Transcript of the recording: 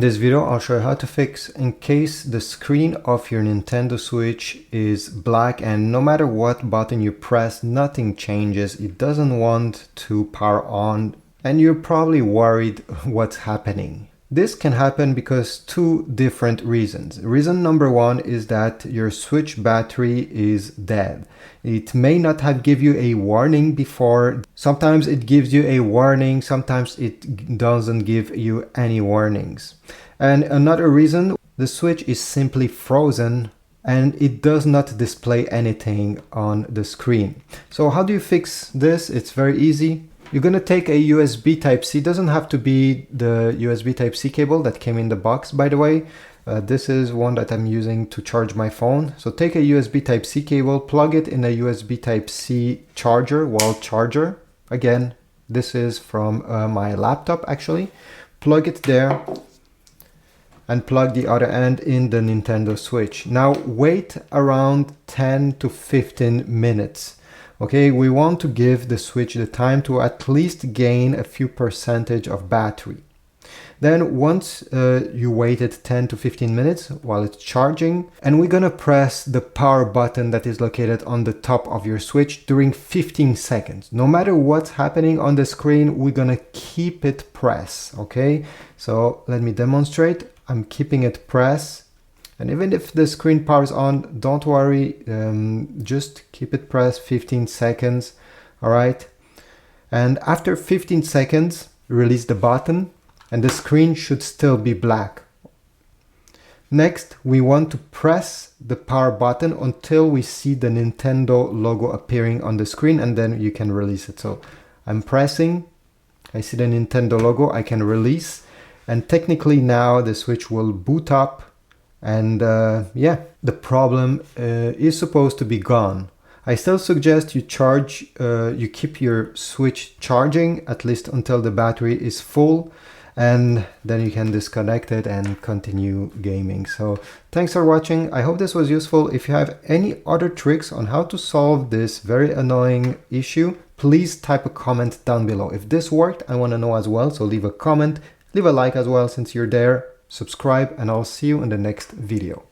In this video, I'll show you how to fix in case the screen of your Nintendo Switch is black and no matter what button you press, nothing changes. It doesn't want to power on and you're probably worried what's happening. This can happen because two different reasons. Reason number one is that your Switch battery is dead. It may not have give you a warning before. Sometimes it gives you a warning, sometimes it doesn't give you any warnings. And another reason, the Switch is simply frozen and it does not display anything on the screen. So how do you fix this? It's very easy. You're going to take a USB Type-C. It doesn't have to be the USB Type-C cable that came in the box, by the way. This is one that I'm using to charge my phone. So take a USB Type-C cable, plug it in a USB Type-C charger, wall charger. Again, this is from my laptop actually. Plug it there and plug the other end in the Nintendo Switch. Now wait around 10 to 15 minutes. Okay, we want to give the Switch the time to at least gain a few percentage of battery. Then once you waited 10 to 15 minutes while it's charging, and we're gonna press the power button that is located on the top of your Switch during 15 seconds. No matter what's happening on the screen, we're gonna keep it pressed, okay? So let me demonstrate. I'm keeping it pressed. And even if the screen powers on, don't worry, just keep it pressed 15 seconds, all right? And after 15 seconds, release the button and the screen should still be black. Next, we want to press the power button until we see the Nintendo logo appearing on the screen and then you can release it. So I'm pressing, I see the Nintendo logo, I can release, and technically now the Switch will boot up. And yeah, the problem is supposed to be gone. I still suggest you you keep your Switch charging at least until the battery is full, and then you can disconnect it and continue gaming. So thanks for watching. I hope this was useful. If you have any other tricks on how to solve this very annoying issue, please type a comment down below. If this worked, I want to know as well. So leave a comment, leave a like as well since you're there. Subscribe, and I'll see you in the next video.